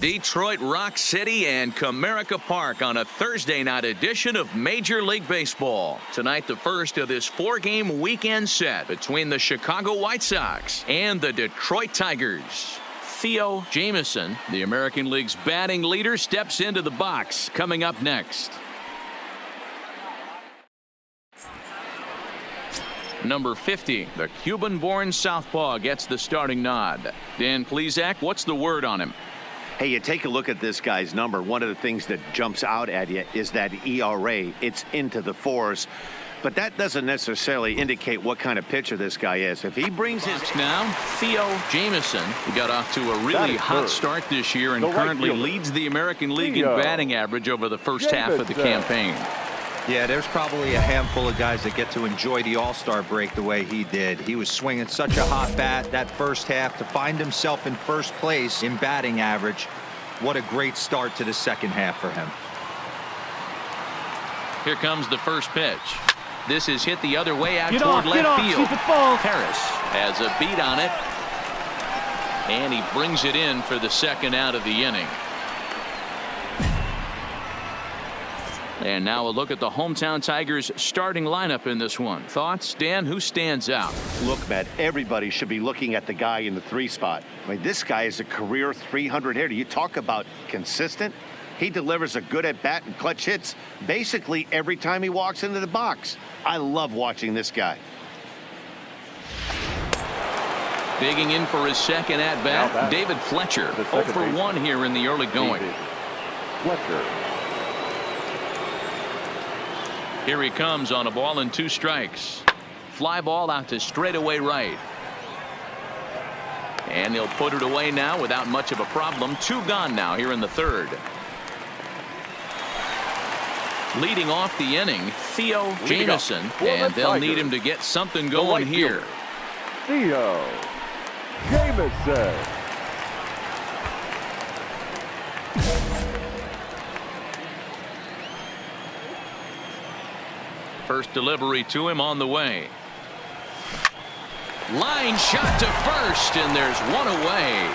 Detroit Rock City and Comerica Park on a Thursday night edition of Major League Baseball. Tonight, the first of this 4-game weekend set between the Chicago White Sox and the Detroit Tigers. Theo Jamieson, the American League's batting leader, steps into the box. Coming up next. Number 50, the Cuban-born southpaw, gets the starting nod. Dan Plesac, what's the word on him? Hey, you take a look at this guy's number. One of the things that jumps out at you is that ERA. It's into the fours. But that doesn't necessarily indicate what kind of pitcher this guy is. If he brings his... Now, Theo Jamieson got off to a really hot start this year and currently leads the American League in batting average over the first half of the campaign. Yeah, there's probably a handful of guys that get to enjoy the All-Star break the way he did. He was swinging such a hot bat that first half to find himself in first place in batting average. What a great start to the second half for him. Here comes the first pitch. This is hit the other way out toward left field. Harris has a beat on it, and he brings it in for the second out of the inning. And now a look at the hometown Tigers starting lineup in this one. Thoughts, Dan? Who stands out? Look, Matt, everybody should be looking at the guy in the 3 spot. I mean, this guy is a career 300 hitter. You talk about consistent. He delivers a good at-bat and clutch hits basically every time he walks into the box. I love watching this guy. Digging in for his second at-bat, David Fletcher. 0 for 1 here in the early going. Fletcher. Here he comes on a ball and 2 strikes. Fly ball out to straightaway right. And he'll put it away now without much of a problem. 2 gone now here in the third. Leading off the inning, Theo Jamieson, and they'll need him to get something going here. Theo Jamieson. First delivery to him on the way. Line shot to first, and there's one away.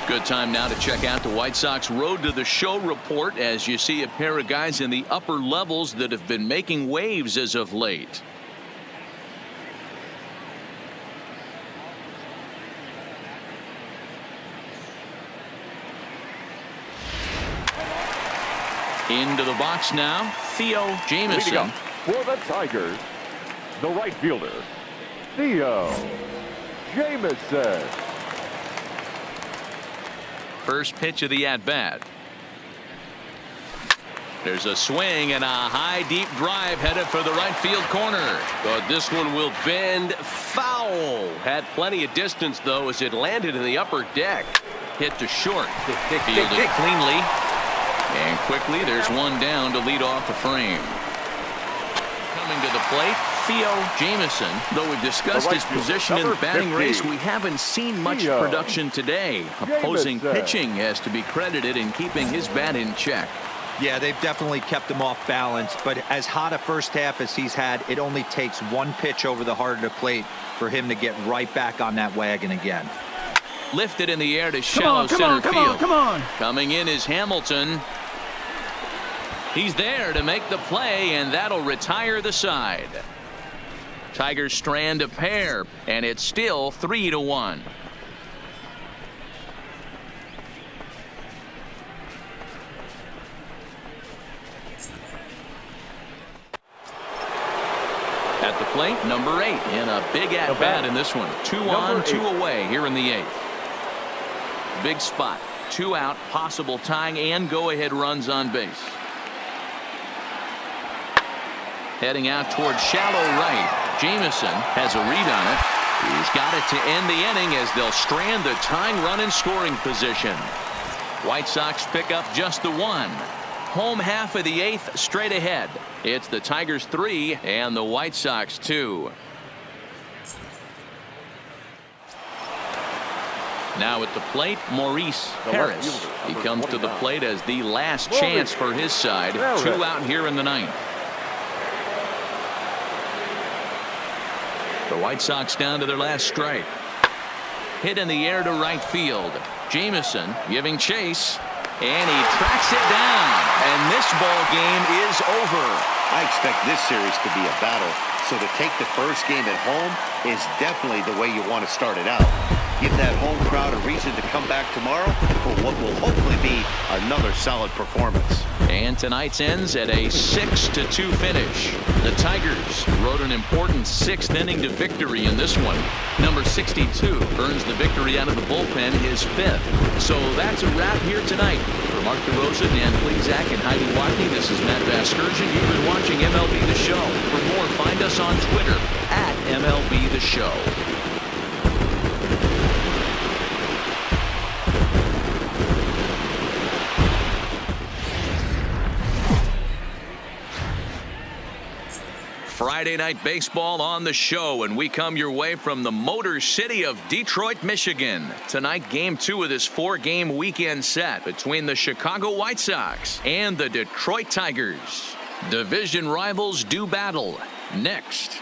Good time now to check out the White Sox Road to the Show report as you see a pair of guys in the upper levels that have been making waves as of late. Into the box now, Theo Jamieson. For the Tigers, the right fielder, Theo Jamieson. First pitch of the at-bat. There's a swing and a high deep drive headed for the right field corner. But this one will bend foul. Had plenty of distance though as it landed in the upper deck. Hit to short. Fielded cleanly. And quickly there's one down to lead off the frame. Coming to the plate, Theo Jamieson. Though we've discussed his position in the batting race, we haven't seen much production today. Opposing pitching has to be credited in keeping his bat in check. Yeah, they've definitely kept him off balance, but as hot a first half as he's had, it only takes one pitch over the heart of the plate for him to get right back on that wagon again. Lifted in the air to shallow center field. Coming in is Hamilton. He's there to make the play, and that'll retire the side. Tigers strand a pair, and it's still 3-1. At the plate, number 8 in a big at-bat in this one. 2 on, 2 away here in the 8th. Big spot. 2 out, possible tying and go-ahead runs on base. Heading out towards shallow right. Jamieson has a read on it. He's got it to end the inning as they'll strand the tying run in scoring position. White Sox pick up just the 1. Home half of the 8th straight ahead. It's the Tigers 3 and the White Sox 2. Now at the plate, Maurice Harris. He comes to the plate as the last chance for his side. 2 out here in the 9th. The White Sox down to their last strike. Hit in the air to right field. Jameson giving chase, and he tracks it down, and this ball game is over. I expect this series to be a battle, so to take the first game at home is definitely the way you want to start it out. Give that home crowd a reason to come back tomorrow for what will hopefully be another solid performance. And tonight's ends at a 6-2 finish. The Tigers rode an important 6th inning to victory in this one. Number 62 earns the victory out of the bullpen, his 5th. So that's a wrap here tonight. For Mark DeRosa, Dan Plesac, and Heidi Watney, this is Matt Vasgersian. You've been watching MLB The Show. For more, find us on Twitter at MLB The Show. Friday Night Baseball on the show, and we come your way from the Motor City of Detroit, Michigan. Tonight, Game 2 of this 4-game weekend set between the Chicago White Sox and the Detroit Tigers. Division rivals do battle next.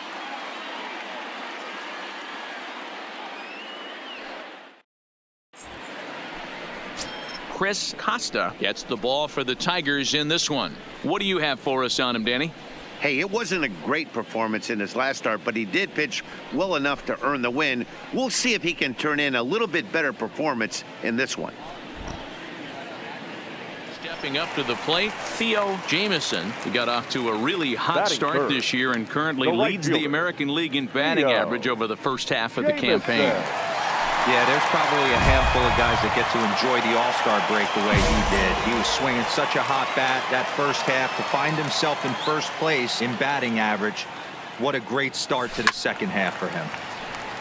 Chris Costa gets the ball for the Tigers in this one. What do you have for us on him, Danny? Hey, it wasn't a great performance in his last start, but he did pitch well enough to earn the win. We'll see if he can turn in a little bit better performance in this one. Stepping up to the plate, Theo Jameson. He got off to a really hot Batting start third, this year and currently the right leads the fielder, American League in batting Theo average over the first half of the Jameson. campaign. Yeah, there's probably a handful of guys that get to enjoy the All-Star break the way he did. He was swinging such a hot bat that first half to find himself in first place in batting average. What a great start to the second half for him.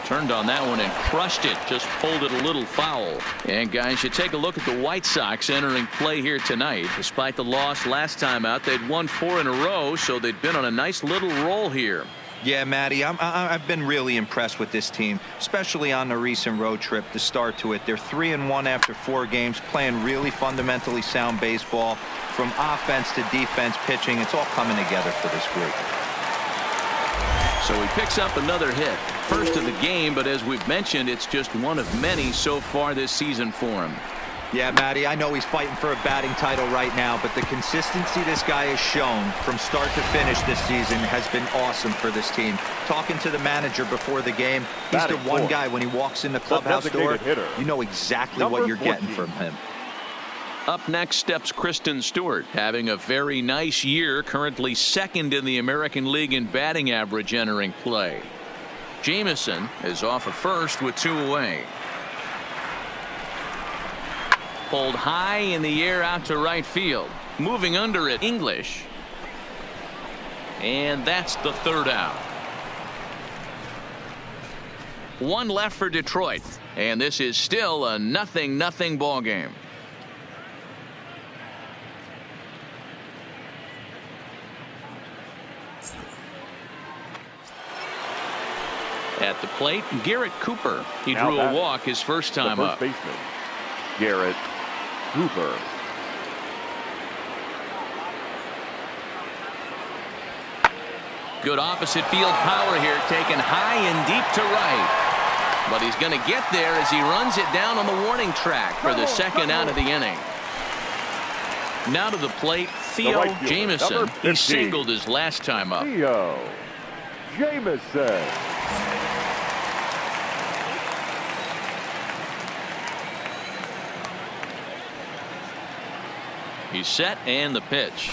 Turned on that one and crushed it. Just pulled it a little foul. And guys, you take a look at the White Sox entering play here tonight. Despite the loss last time out, they'd won 4 in a row, so they'd been on a nice little roll here. Yeah, Matty, I've been really impressed with this team, especially on the recent road trip to start to it. They're 3-1 after 4 games, playing really fundamentally sound baseball. From offense to defense, pitching, it's all coming together for this group. So he picks up another hit. First of the game, but as we've mentioned, it's just one of many so far this season for him. Yeah, Matty, I know he's fighting for a batting title right now, but the consistency this guy has shown from start to finish this season has been awesome for this team. Talking to the manager before the game, he's Batting the one fourth, guy when he walks in the clubhouse door, hitter, you know exactly number what you're 14. getting from him. Up next steps Kristen Stewart, having a very nice year, currently 2nd in the American League in batting average entering play. Jameson is off of first with 2 away. Pulled high in the air out to right field. Moving under it, English. And that's the 3rd out. 1 left for Detroit. And this is still a 0-0 ball game. At the plate, Garrett Cooper. He Now drew a batting, walk his first time the first up. baseman, Garrett Cooper. Good opposite field power here, taken high and deep to right. But he's going to get there as he runs it down on the warning track for the 2nd out of the inning. Now to the plate, Theo right fielder, Jameson. number He 15. singled his last time up. Theo Jameson. He's set and the pitch.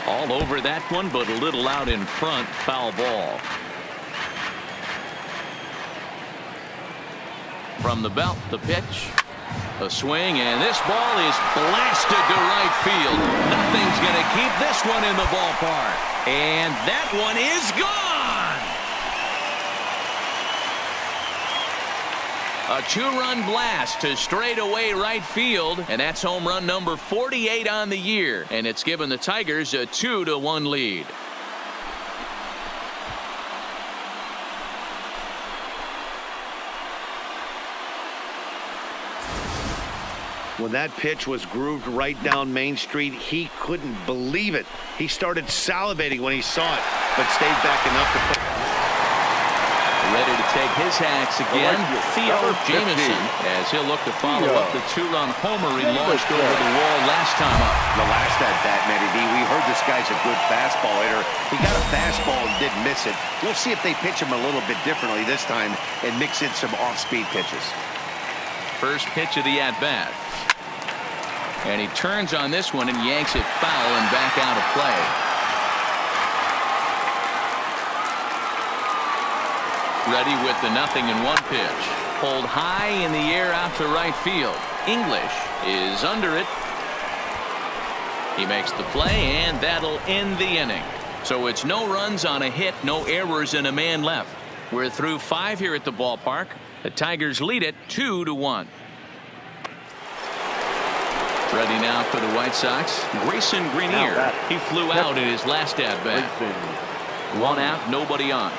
All over that one, but a little out in front. Foul ball. From the belt, the pitch. A swing, and this ball is blasted to right field. Nothing's going to keep this one in the ballpark. And that one is gone. A 2-run blast to straightaway right field, and that's home run number 48 on the year, and it's given the Tigers a 2-1 lead. When that pitch was grooved right down Main Street, he couldn't believe it. He started salivating when he saw it, but stayed back enough to put. ready to take his hacks again. Theo Jameson, as he'll look to follow up the two-run homer he launched over the wall last time up. The last at bat, Matty D, we heard this guy's a good fastball hitter. He got a fastball and didn't miss it. We'll see if they pitch him a little bit differently this time and mix in some off-speed pitches. First pitch of the at-bat. And he turns on this one and yanks it foul and back out of play. Ready with the 0-1 pitch. Pulled high in the air out to right field. English is under it. He makes the play, and that'll end the inning. So it's no runs on a hit, no errors, and a man left. We're through 5 here at the ballpark. The Tigers lead it 2-1. Ready now for the White Sox. Grayson Greenier. He flew out in his last at-bat. 1 out, nobody on.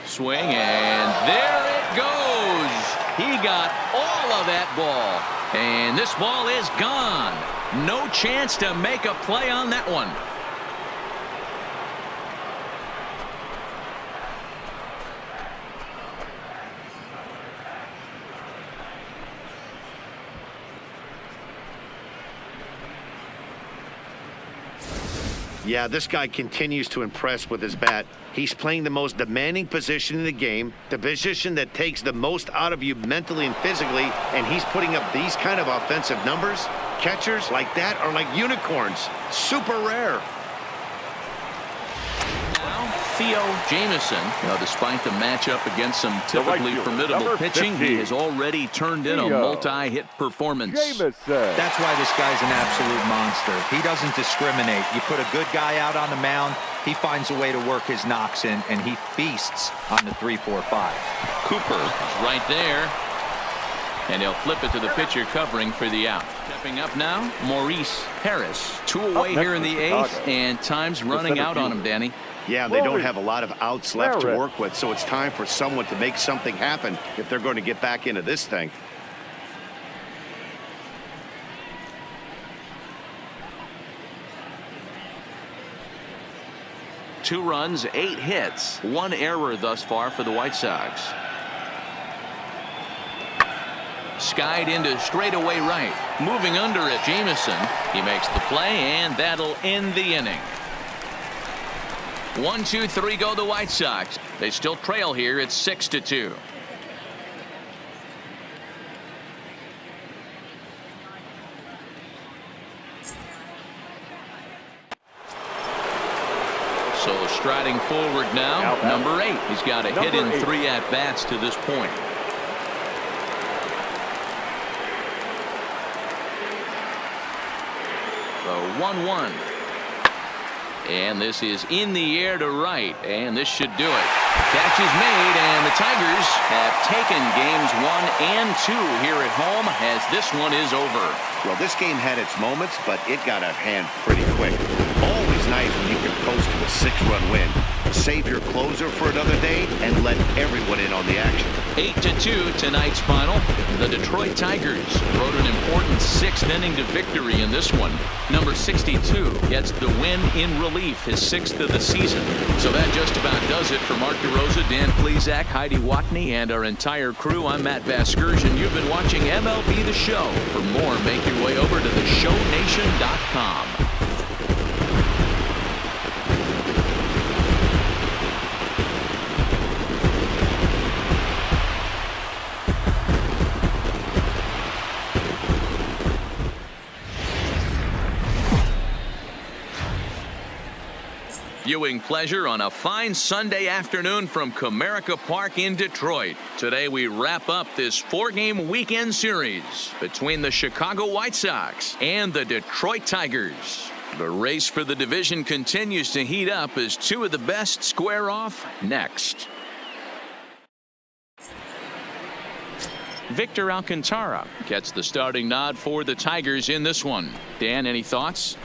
Swing, and there it goes. He got all of that ball. And this ball is gone. No chance to make a play on that one. Yeah, this guy continues to impress with his bat. He's playing the most demanding position in the game, the position that takes the most out of you mentally and physically, and he's putting up these kind of offensive numbers. Catchers like that are like unicorns. Super rare. Now, Theo Jameson. Now, despite the matchup against some typically formidable pitching, he has already turned in a multi-hit performance. That's why this guy's an absolute monster. He doesn't discriminate. You put a good guy out on the mound, he finds a way to work his knocks in, and he feasts on the 3-4-5. Cooper is right there. And he'll flip it to the pitcher covering for the out. Stepping up now, Maurice Harris. 2 away here in the 8th, and time's running out on him, Danny. Yeah, they don't have a lot of outs left to work with, so it's time for someone to make something happen if they're going to get back into this thing. Two runs, 8 hits, 1 error thus far for the White Sox. Skied into straightaway right. Moving under it, Jameson. He makes the play, and that'll end the inning. 1, 2, 3 go the White Sox. They still trail here. It's 6-2. So striding forward now, number 8. He's got a hit in 3 at-bats to this point. The 1-1. And this is in the air to right, and this should do it. Catch is made, and the Tigers have taken games 1 and 2 here at home, as this one is over. Well, this game had its moments, but it got out of hand pretty quick. Always nice when you can coast to a 6-run win. Save your closer for another day and let everyone in on the action. 8-2 tonight's final. The Detroit Tigers rode an important 6th inning to victory in this one. Number 62 gets the win in relief, his 6th of the season. So that just about does it for Mark DeRosa, Dan Plesac, Heidi Watney, and our entire crew. I'm Matt Vasgersian. You've been watching MLB The Show. For more, make your way over to theshownation.com. Viewing pleasure on a fine Sunday afternoon from Comerica Park in Detroit. Today we wrap up this 4-game weekend series between the Chicago White Sox and the Detroit Tigers. The race for the division continues to heat up as 2 of the best square off next. Victor Alcantara gets the starting nod for the Tigers in this one. Dan, any thoughts?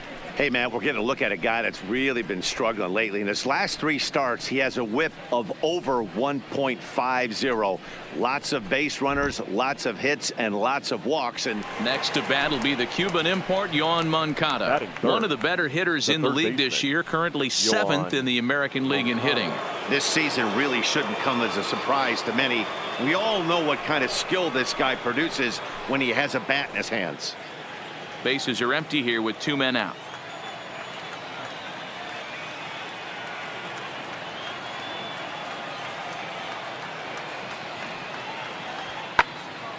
Hey, man, we're getting a look at a guy that's really been struggling lately. In his last 3 starts, he has a whip of over 1.50. Lots of base runners, lots of hits, and lots of walks. And next to bat will be the Cuban import, Yoan Moncada. One of the better hitters in the league this year, currently 7th in the American League in hitting. This season really shouldn't come as a surprise to many. We all know what kind of skill this guy produces when he has a bat in his hands. Bases are empty here with 2 men out.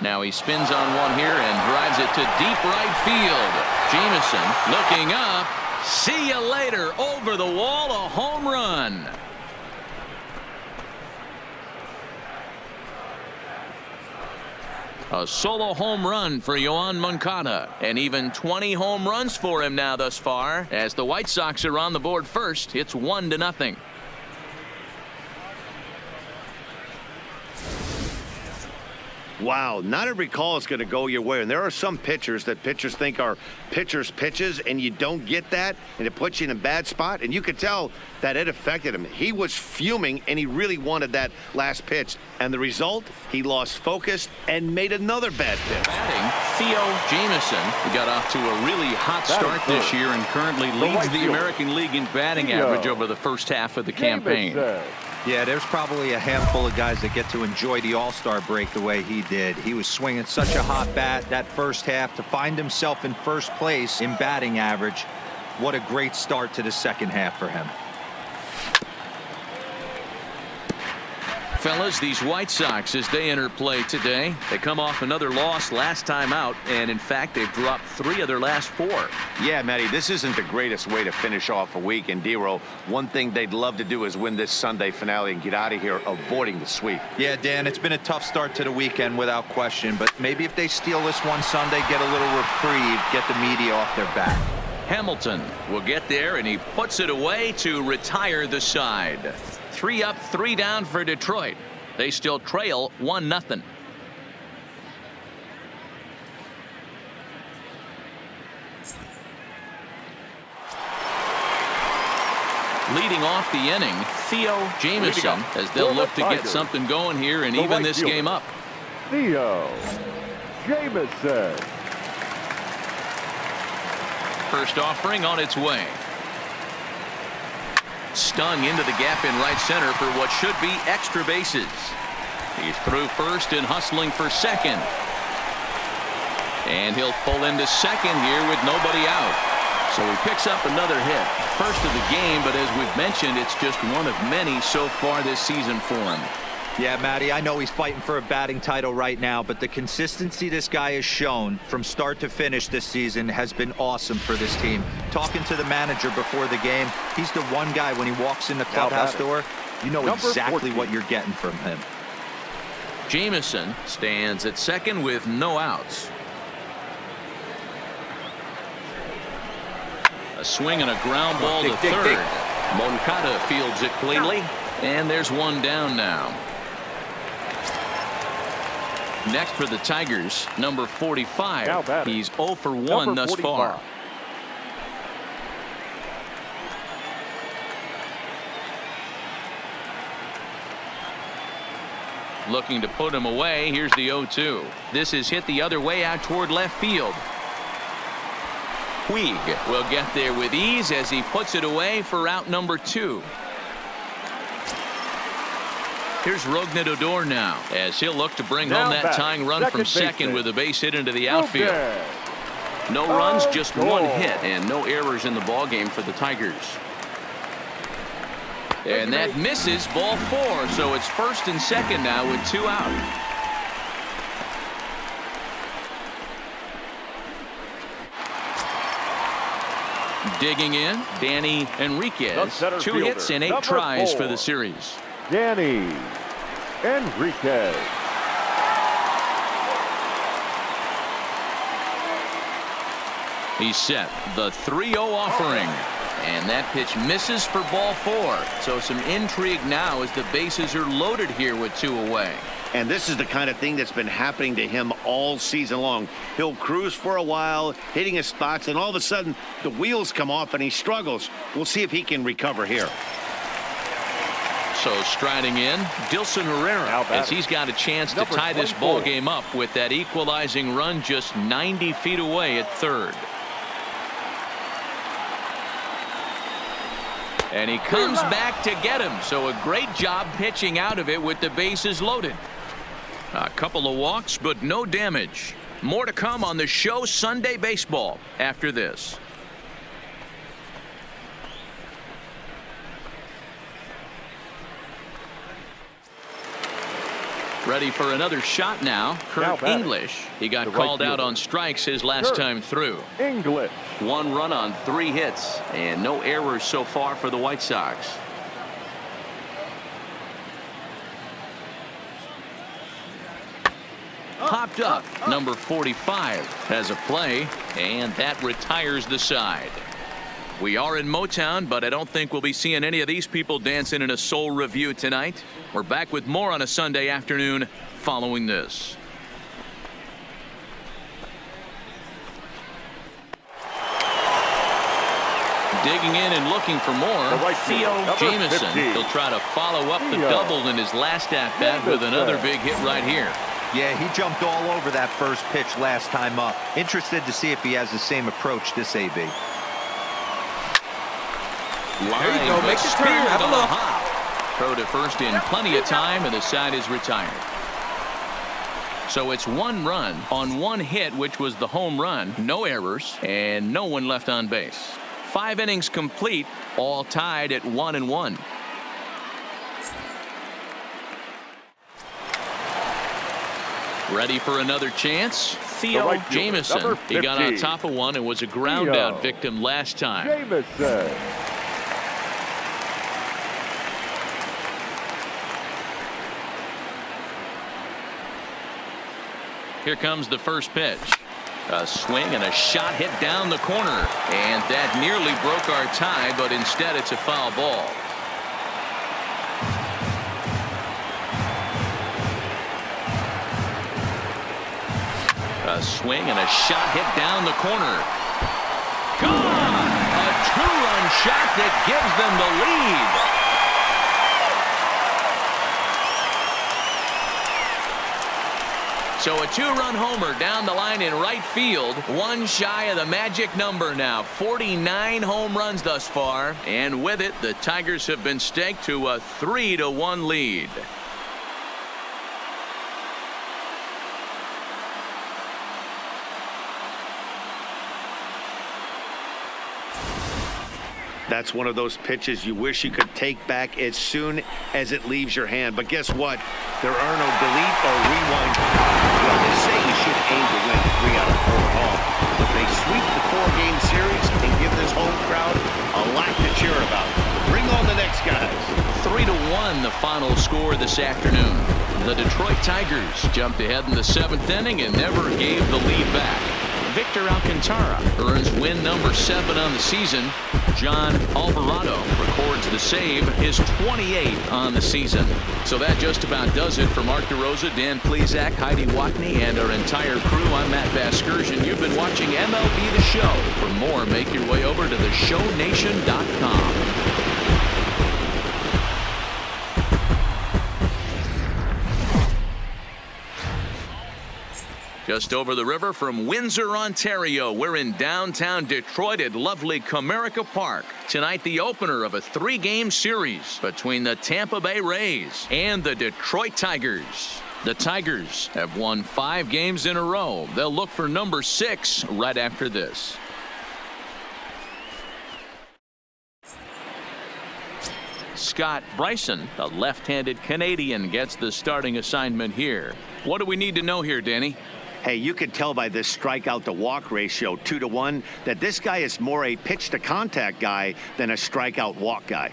Now he spins on one here and drives it to deep right field. Jameson looking up. See you later. Over the wall, a home run. A solo home run for Yoan Moncada, and even 20 home runs for him now thus far, as the White Sox are on the board first. It's 1-0. Wow, not every call is going to go your way. And there are some pitchers that pitchers think are pitchers' pitches, and you don't get that, and it puts you in a bad spot. And you could tell that it affected him. He was fuming, and he really wanted that last pitch. And the result, he lost focus and made another bad pitch. Batting, Theo Jameson. He got off to a really hot start this year and currently leads the American League in batting average over the first half of the campaign. Yeah, there's probably a handful of guys that get to enjoy the All-Star break the way he did. He was swinging such a hot bat that first half to find himself in first place in batting average. What a great start to the second half for him. Fellas, these White Sox, as they enter play today, they come off another loss last time out, and in fact they've dropped 3 of their last 4. Yeah, Matty, this isn't the greatest way to finish off a week. And D-Row, one thing they'd love to do is win this Sunday finale and get out of here avoiding the sweep. Yeah, Dan, it's been a tough start to the weekend without question, but maybe if they steal this one Sunday, get a little reprieve, get the media off their back. Hamilton will get there, and he puts it away to retire the side. 3 up, 3 down for Detroit. They still trail 1-0. Leading off the inning, Theo Jameson, as they'll look to get something going here and even this game up. Theo Jameson. First offering on its way. Stung into the gap in right center for what should be extra bases. He's through first and hustling for second. And he'll pull into second here with nobody out. So he picks up another hit. First of the game, but as we've mentioned, it's just one of many so far this season for him. Yeah, Matty, I know he's fighting for a batting title right now, but the consistency this guy has shown from start to finish this season has been awesome for this team. Talking to the manager before the game, he's the one guy when he walks in the clubhouse door, you know exactly what you're getting from him. Jameson stands at second with no outs. A swing and a ground ball to third. Moncada fields it cleanly, and there's one down now. Next for the Tigers, number 45. He's 0 for 1 thus far. Looking to put him away. Here's the 0-2. This is hit the other way out toward left field. Puig will get there with ease as he puts it away for out number 2. Here's Rougned Odor now, as he'll look to bring home that tying run from second with a base hit into the outfield. No runs, just 1 hit, and no errors in the ballgame for the Tigers. And that misses, ball 4, so it's first and second now with 2 out. Digging in, Danny Enriquez. 2 hits and 8 tries for the series. Danny Enriquez. He's set. The 3-0 offering. And that pitch misses for ball 4. So some intrigue now as the bases are loaded here with 2 away. And this is the kind of thing that's been happening to him all season long. He'll cruise for a while, hitting his spots, and all of a sudden the wheels come off and he struggles. We'll see if he can recover here. So striding in, Dilson Herrera, as he's got a chance to tie this ball game up with that equalizing run just 90 feet away at third. And he comes back to get him. So a great job pitching out of it with the bases loaded. A couple of walks, but no damage. More to come on the show Sunday Baseball after this. Ready for another shot now. Kurt English. He got called out on strikes his last time through. English. 1 run on 3 hits and no errors so far for the White Sox. Popped up. Number 45 has a play, and that retires the side. We are in Motown, but I don't think we'll be seeing any of these people dancing in a soul review tonight. We're back with more on a Sunday afternoon following this. Digging in and looking for more, Theo Jamieson. He'll try to follow up the double in his last at-bat with another big hit right here. Yeah, he jumped all over that first pitch last time up. Interested to see if he has the same approach this AB. There you go. Make the turn. Have a look. Throw to first in plenty of time, and the side is retired. So it's 1 run on 1 hit, which was the home run. No errors, and no one left on base. 5 innings complete, all tied at 1-1. Ready for another chance? Theo Jamieson. He got on top of one and was a ground out victim last time. Jamieson. Here comes the first pitch. A swing and a shot hit down the corner. And that nearly broke our tie, but instead it's a foul ball. A swing and a shot hit down the corner. Gone! A 2-run shot that gives them the lead. So a 2-run homer down the line in right field. 1 shy of the magic number now. 49 home runs thus far. And with it, the Tigers have been staked to a 3-1 lead. That's one of those pitches you wish you could take back as soon as it leaves your hand. But guess what? There are no delete or rewind. Well, they say you should aim to win 3 out of 4 at home. But they sweep the 4-game series and give this home crowd a lot to cheer about. Bring on the next guys. 3-1 the final score this afternoon. The Detroit Tigers jumped ahead in the 7th inning and never gave the lead back. Victor Alcantara earns win number 7 on the season. John Alvarado records the save, his 28th on the season. So that just about does it for Mark DeRosa, Dan Plesac, Heidi Watney, and our entire crew. I'm Matt Vasgersian. You've been watching MLB The Show. For more, make your way over to theshownation.com. Just over the river from Windsor, Ontario, we're in downtown Detroit at lovely Comerica Park. Tonight, the opener of a 3-game series between the Tampa Bay Rays and the Detroit Tigers. The Tigers have won 5 games in a row. They'll look for number 6 right after this. Scott Bryson, the left-handed Canadian, gets the starting assignment here. What do we need to know here, Danny? Hey, you can tell by this strikeout to walk ratio 2-1 that this guy is more a pitch to contact guy than a strikeout walk guy.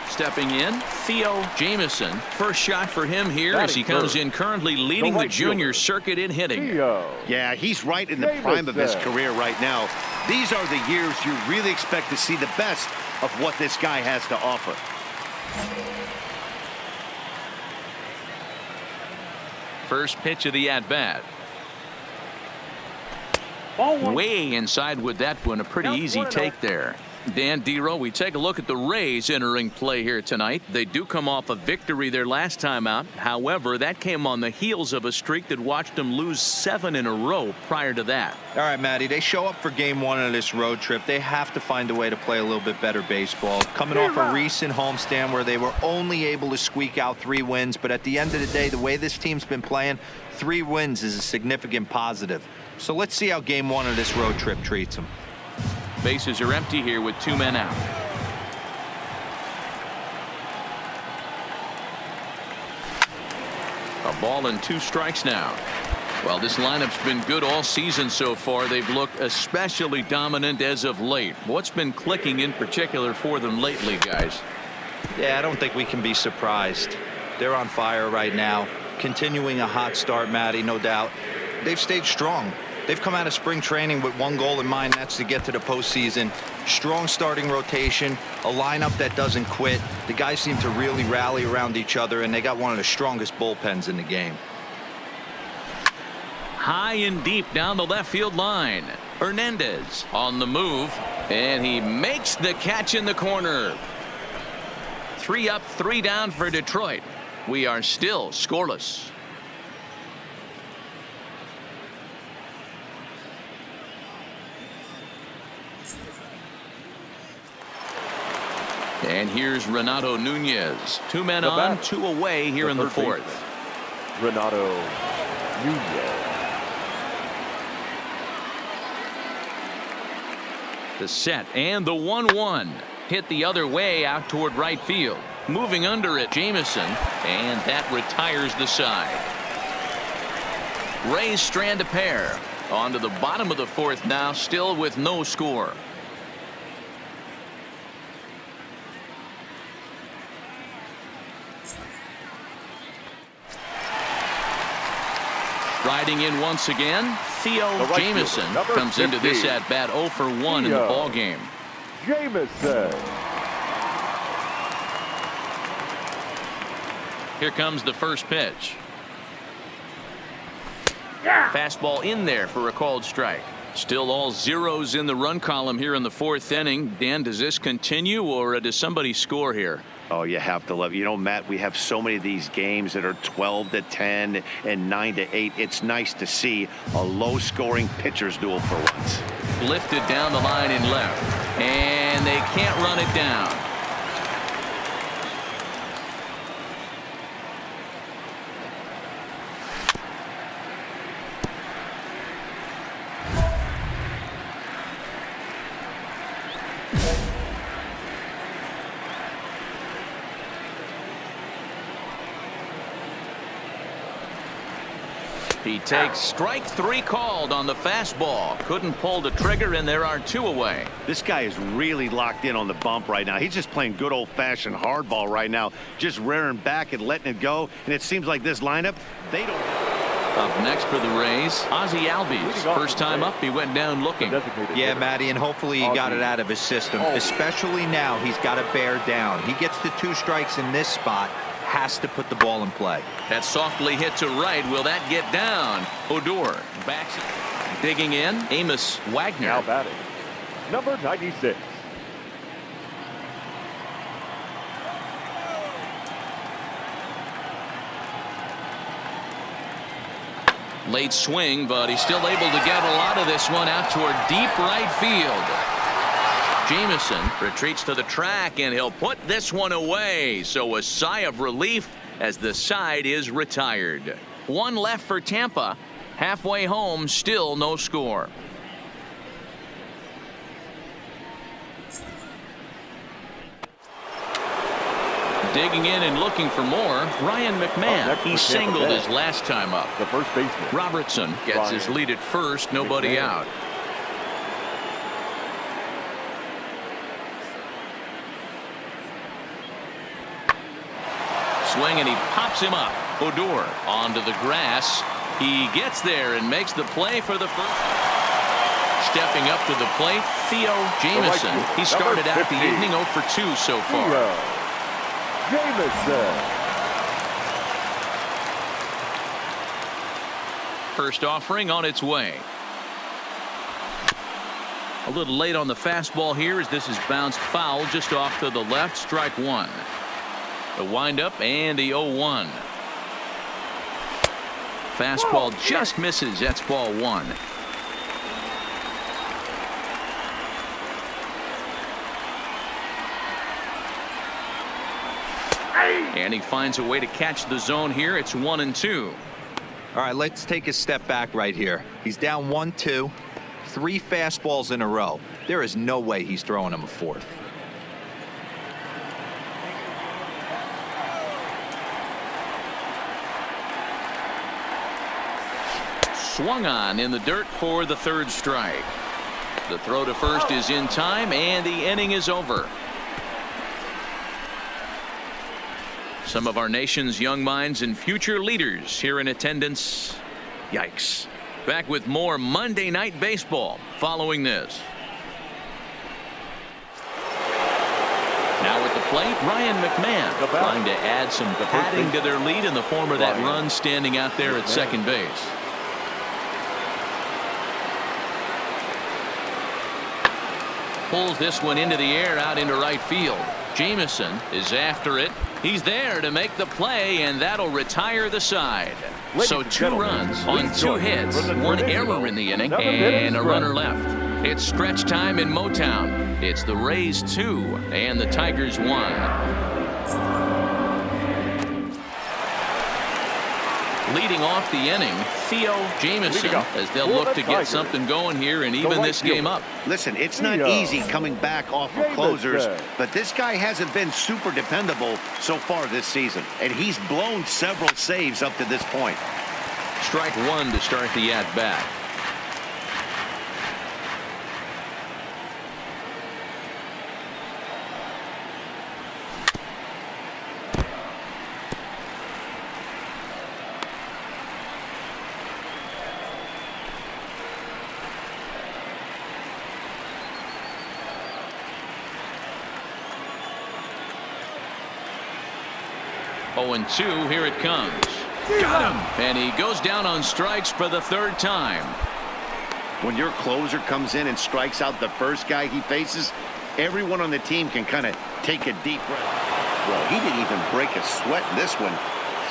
Stepping in, Theo Jamieson. First shot for him here as he comes in currently leading the junior circuit in hitting. Yeah, he's right in the prime of his career right now. These are the years you really expect to see the best of what this guy has to offer. First pitch of the at-bat. Way inside with that one. A pretty easy take there. Dan Dero, we take a look at the Rays entering play here tonight. They do come off a victory their last time out. However, that came on the heels of a streak that watched them lose 7 in a row prior to that. All right, Matty, they show up for game 1 of this road trip. They have to find a way to play a little bit better baseball. Coming off a recent homestand where they were only able to squeak out 3 wins. But at the end of the day, the way this team's been playing, 3 wins is a significant positive. So let's see how game 1 of this road trip treats them. Bases are empty here with 2 men out. A ball and 2 strikes now. Well, this lineup's been good all season so far. They've looked especially dominant as of late. What's been clicking in particular for them lately, guys? Yeah, I don't think we can be surprised. They're on fire right now. Continuing a hot start, Matty, no doubt. They've stayed strong. They've come out of spring training with one goal in mind, that's to get to the postseason. Strong starting rotation, a lineup that doesn't quit. The guys seem to really rally around each other, and they got one of the strongest bullpens in the game. High and deep down the left field line. Hernandez on the move, and he makes the catch in the corner. 3 up, 3 down for Detroit. We are still scoreless. And here's Renato Nunez. 2 men on, 2 away here in the 4th. Renato Nunez. The set and the 1-1 hit the other way out toward right field. Moving under it, Jamison, and that retires the side. Rays strand a pair. On to the bottom of the 4th now, still with no score. Riding in once again, Theo Jamison comes into this at bat 0 for 1 in the ball game. Jamison. Here comes the first pitch. Fastball in there for a called strike. Still all zeros in the run column here in the 4th inning. Dan, does this continue, or does somebody score here? Oh, you have to love. You know, Matt, we have so many of these games that are 12-10 and 9-8. It's nice to see a low-scoring pitcher's duel for once. Lifted down the line in left, and they can't run it down. He takes strike 3 called on the fastball. Couldn't pull the trigger, and there are 2 away. This guy is really locked in on the bump right now. He's just playing good old-fashioned hardball right now, just rearing back and letting it go. And it seems like this lineup, they don't. Up next for the Rays, Ozzie Albies. First time up, he went down looking. Yeah, Matty, and hopefully he got it out of his system. Especially now, he's got to bear down. He gets the 2 strikes in this spot. Has to put the ball in play. That softly hit to right. Will that get down? Odor backs it. Digging in, Amos Wagner. Now batting, number 96. Late swing, but he's still able to get a lot of this one out toward deep right field. Jamison retreats to the track, and he'll put this one away. So a sigh of relief as the side is retired. 1 left for Tampa. Halfway home, still no score. Digging in and looking for more, Ryan McMahon. He singled his last time up. The first baseman. Robertson gets his lead at first, nobody out. Swing, and he pops him up. Odor onto the grass. He gets there and makes the play for the first. Stepping up to the plate, Theo Jamison. He started out the evening 0 for 2 so far. Jamison. First offering on its way. A little late on the fastball here as this is bounced foul just off to the left. Strike one. The windup and the 0-1. Fastball just misses. That's ball one. And he finds a way to catch the zone here. It's 1-2. All right, let's take a step back right here. He's down 1-2, 3 fastballs in a row. There is no way he's throwing him a fourth. Swung on in the dirt for the third strike. The throw to first is in time, and the inning is over. Some of our nation's young minds and future leaders here in attendance. Yikes. Back with more Monday Night Baseball following this. Now at the plate, Ryan McMahon trying to add some padding to their lead in the form of that run standing out there at second base. Pulls this one into the air out into right field. Jamison is after it. He's there to make the play, and that'll retire the side. So 2 runs on 2 hits, 1 error in the inning, and a runner left. It's stretch time in Motown. It's the Rays 2 and the Tigers 1. Leading off the inning, Theo Jamison, as they'll look to get something going here and even this game up. Listen, it's not easy coming back off of closers, but this guy hasn't been super dependable so far this season, and he's blown several saves up to this point. Strike one to start the at-bat. Oh, and 2, here it comes. Got him. And he goes down on strikes for the 3rd time. When your closer comes in and strikes out the first guy he faces, everyone on the team can kind of take a deep breath. Well, he didn't even break a sweat in this one.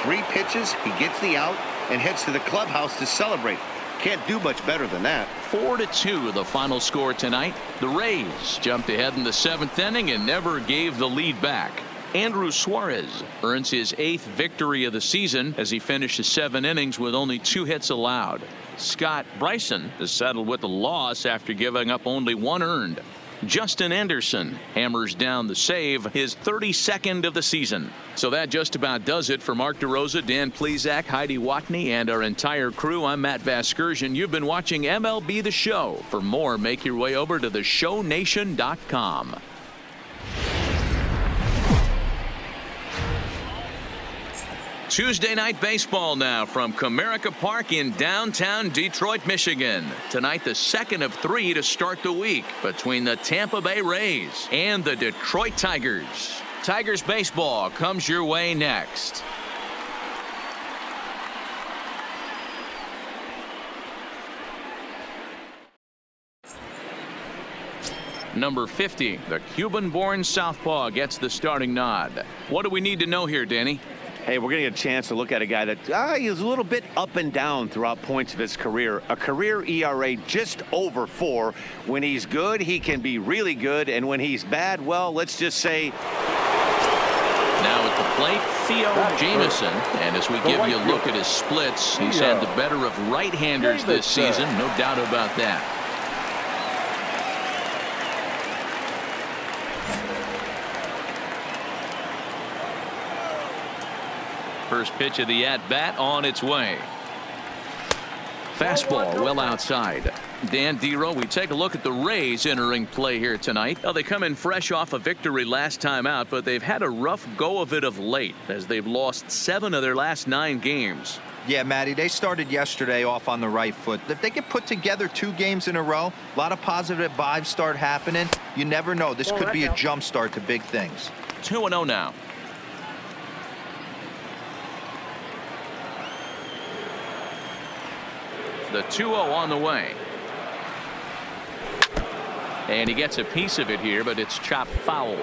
3 pitches, he gets the out and heads to the clubhouse to celebrate. Can't do much better than that. 4-2 the final score tonight. The Rays jumped ahead in the 7th inning and never gave the lead back. Andrew Suarez earns his 8th victory of the season as he finishes 7 innings with only 2 hits allowed. Scott Bryson is settled with a loss after giving up only 1 earned. Justin Anderson hammers down the save, his 32nd of the season. So that just about does it for Mark DeRosa, Dan Plesac, Heidi Watney, and our entire crew. I'm Matt Vasgersian. You've been watching MLB The Show. For more, make your way over to theshownation.com. Tuesday night baseball now from Comerica Park in downtown Detroit, Michigan. Tonight, the 2nd of 3 to start the week between the Tampa Bay Rays and the Detroit Tigers. Tigers baseball comes your way next. Number 50, the Cuban-born southpaw, gets the starting nod. What do we need to know here, Danny? Hey, we're going to get a chance to look at a guy that he's a little bit up and down throughout points of his career. A career ERA just over 4. When he's good, he can be really good. And when he's bad, well, let's just say. Now at the plate, Theo Jamison. And as we give you a look at his splits, he's had the better of right-handers this season. No doubt about that. First pitch of the at-bat on its way. Fastball well outside. Dan Dero, we take a look at the Rays entering play here tonight. They come in fresh off a victory last time out, but they've had a rough go of it of late as they've lost 7 of their last 9 games. Yeah, Matty, they started yesterday off on the right foot. If they can put together 2 games in a row, a lot of positive vibes start happening. You never know. This could be a jump start to big things. 2-0 now. The 2-0 on the way. And he gets a piece of it here, but it's chopped foul.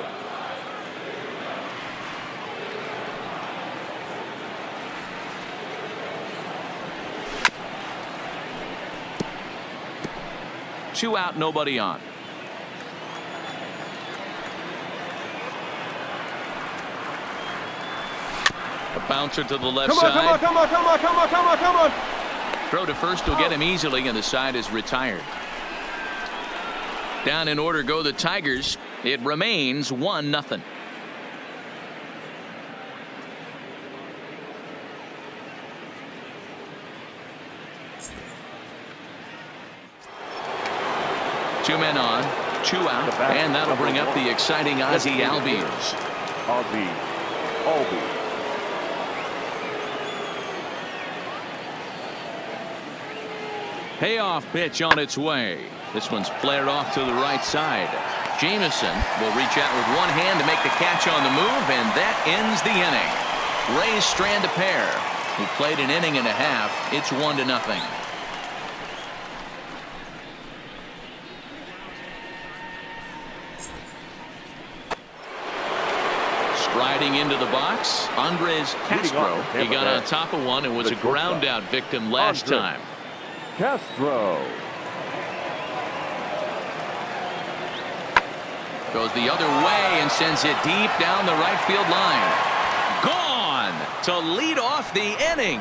Two out, nobody on. A bouncer to the left side. Come on. Throw to first will get him easily, and the side is retired. Down in order go the Tigers. It remains 1-0. Two men on, two out, and that'll bring up the exciting Ozzie Albies. Ozzie Albies. Payoff pitch on its way. This one's flared off to the right side. Jameson will reach out with one hand to make the catch on the move, and that ends the inning. Rays strand a pair. He played an inning and a half. It's 1-0. Striding into the box, Andres Castro. He got on top of one and was a ground out victim last time. Castro. Goes the other way and sends it deep down the right field line. Gone to lead off the inning.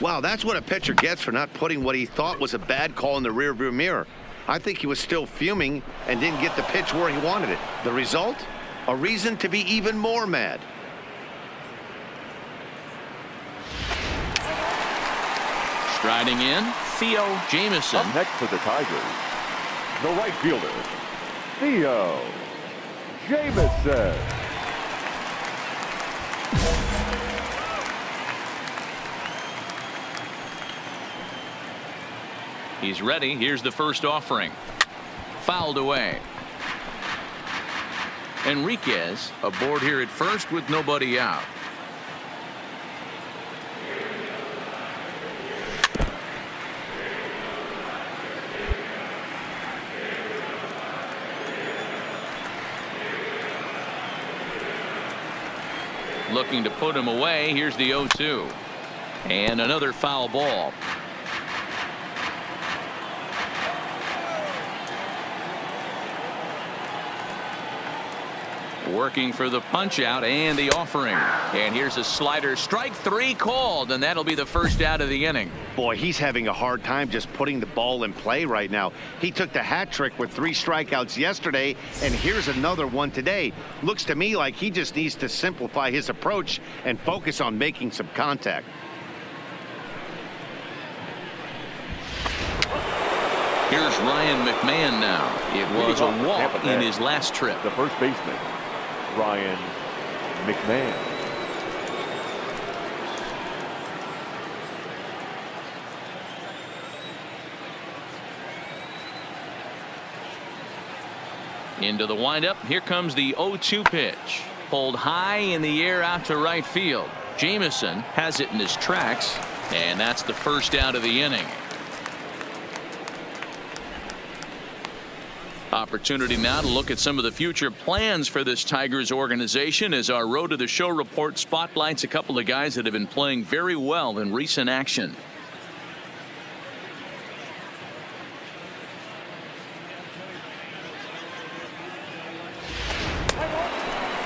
Wow, that's what a pitcher gets for not putting what he thought was a bad call in the rearview mirror. I think he was still fuming and didn't get the pitch where he wanted it. The result? A reason to be even more mad. Striding in, Theo Jameson. Up next for the Tigers, the right fielder, Theo Jameson. He's ready. Here's the first offering. Fouled away. Enriquez aboard here at first with nobody out. Looking to put him away. Here's the 0-2. And another foul ball. Working for the punch out and the offering. And here's a slider. Strike three called, and that'll be the first out of the inning. Boy, he's having a hard time just putting the ball in play right now. He took the hat trick with 3 strikeouts yesterday, and here's another one today. Looks to me like he just needs to simplify his approach and focus on making some contact. Here's Ryan McMahon now. It was a walk in his last trip. The first baseman, Ryan McMahon. Into the windup. Here comes the 0-2 pitch. Pulled high in the air out to right field. Jameson has it in his tracks, and that's the first out of the inning. Opportunity now to look at some of the future plans for this Tigers organization as our Road to the Show report spotlights a couple of guys that have been playing very well in recent action.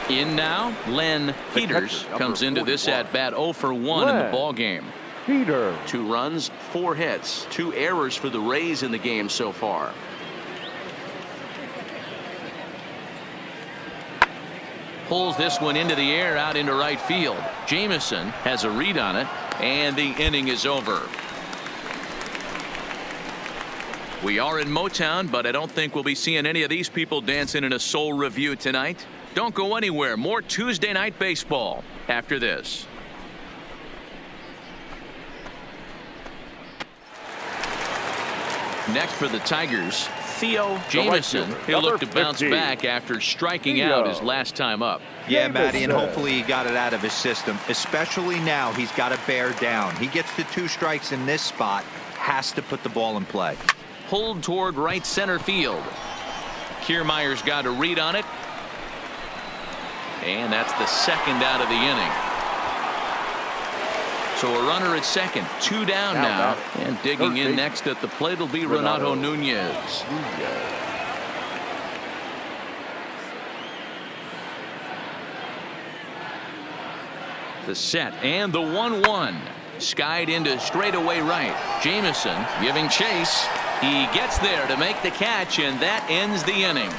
In now, Len Peters comes into this at bat 0 for 1 in the ball game. Peter. 2 runs, 4 hits, 2 errors for the Rays in the game so far. Pulls this one into the air out into right field. Jameson has a read on it, and the inning is over. We are in Motown, but I don't think we'll be seeing any of these people dancing in a soul review tonight. Don't go anywhere. More Tuesday Night Baseball after this. Next for the Tigers, Theo Jamison. He'll look to bounce back after striking out his last time up. Yeah, Matty, and hopefully he got it out of his system, especially now. He's got to bear down. He gets the 2 strikes in this spot, has to put the ball in play. Pulled toward right center field. Kiermaier's got a read on it. And that's the second out of the inning. So a runner at second, 2 down now. And digging in next at the plate will be Renato Nunez. The set and the 1-1. Skied into straightaway right. Jamison giving chase. He gets there to make the catch, and that ends the inning.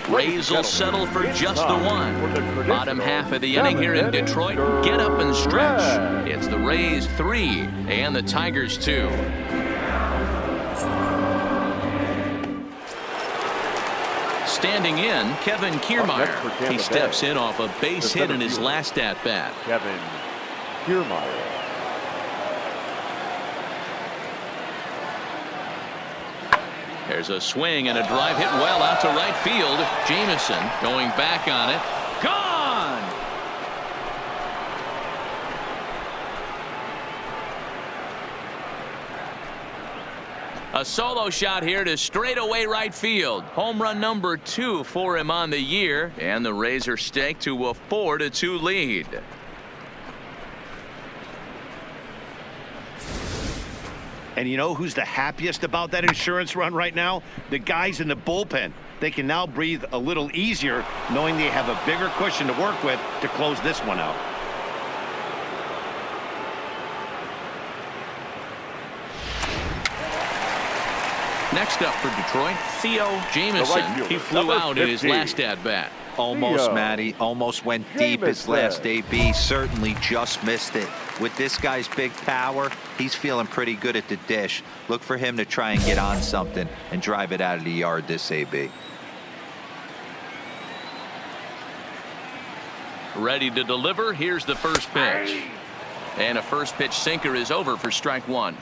Rays will settle for just the 1. Bottom half of the inning here in Detroit. Get up and stretch. It's the Rays 3 and the Tigers 2. Standing in, Kevin Kiermaier. He steps in off a base hit in his last at-bat. Kevin Kiermaier. There's a swing and a drive hit well out to right field. Jamison going back on it. Gone! A solo shot here to straightaway right field. Home run number 2 for him on the year. And the Rays are staked to a 4-2 lead. And you know who's the happiest about that insurance run right now? The guys in the bullpen. They can now breathe a little easier knowing they have a bigger cushion to work with to close this one out. Next up for Detroit, Theo Jamison. He flew out in his last at-bat. Almost, Matty. Almost went deep his last AB. Certainly just missed it. With this guy's big power, he's feeling pretty good at the dish. Look for him to try and get on something and drive it out of the yard this AB. Ready to deliver. Here's the first pitch. And a first pitch sinker is over for strike 1.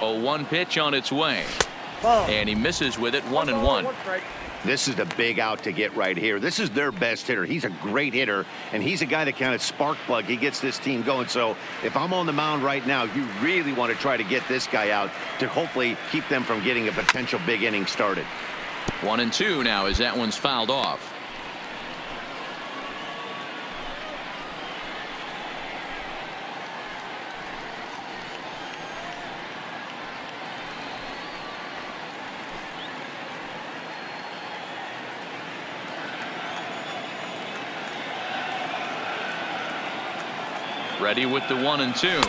A 1 pitch on its way. And he misses with it. 1-1. This is the big out to get right here. This is their best hitter. He's a great hitter, and he's a guy that kind of spark plug. He gets this team going. So if I'm on the mound right now, you really want to try to get this guy out to hopefully keep them from getting a potential big inning started. 1-2 now as that one's fouled off. Ready with the 1-2.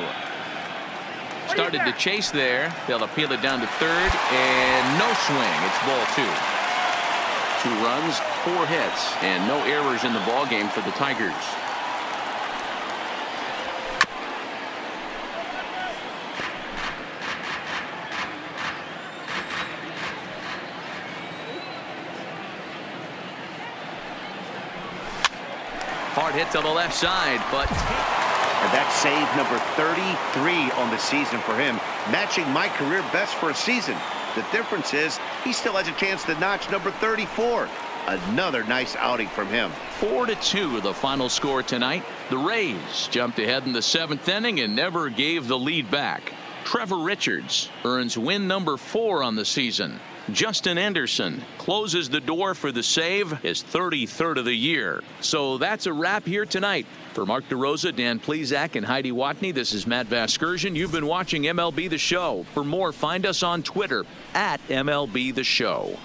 Started to chase there. They'll appeal it down to third, and no swing. It's ball 2. 2 runs, 4 hits, and no errors in the ball game for the Tigers. Hard hit to the left side, but And that's save number 33 on the season for him, matching my career best for a season. The difference is he still has a chance to notch number 34. Another nice outing from him. 4-2 the final score tonight. The Rays jumped ahead in the 7th inning and never gave the lead back. Trevor Richards earns win number 4 on the season. Justin Anderson closes the door for the save, his 33rd of the year. So that's a wrap here tonight. For Mark DeRosa, Dan Plesac, and Heidi Watney, this is Matt Vasgersian. You've been watching MLB The Show. For more, find us on Twitter @MLB The Show.